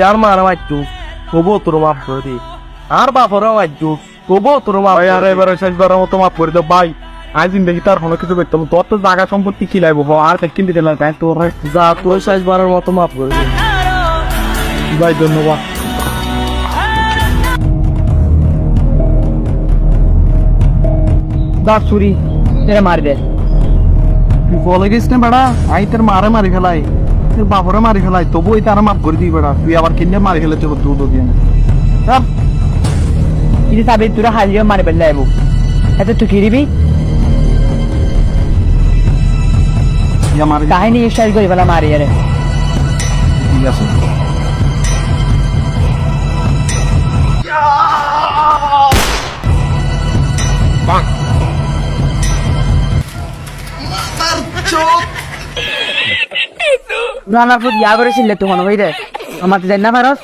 আর মারা মারছু কবো তোর মাফ করে দি আর বাপরও মারছু কবো তোর মাফ আর এবারে শেষবার মতো মাফ করে দাও ভাই আজ জিন্দগি তার কোনো কিছু করতাম তোর তো জায়গা সম্পত্তি কি লাগবো আর কিন দিতে না তাই তোর যা তোর শেষবারের মতো মাফ করে দি ভাই ধন্যবাদ দাঁত ছুরি তেরে মারি দে তুই বলে গেছিস না বেড়া আই তোর মারে মারি ফেলাই তোর বাপরে মারি ফেলাই তবু ওই তারা মাফ করে দিই বেড়া তুই আবার কিনে মারি ফেলে তোর দুধ দিয়ে কিন্তু সাবি তোরা হারিয়ে মারি ফেললে আইবো এত তুই কি দিবি মারি কাহিনী স্টাইল করি ফেলা মারি আরে ঠিক আছে রানার ফুট ইয়া করেছিল তো মনে হই রে আমার তো জানি না ভারত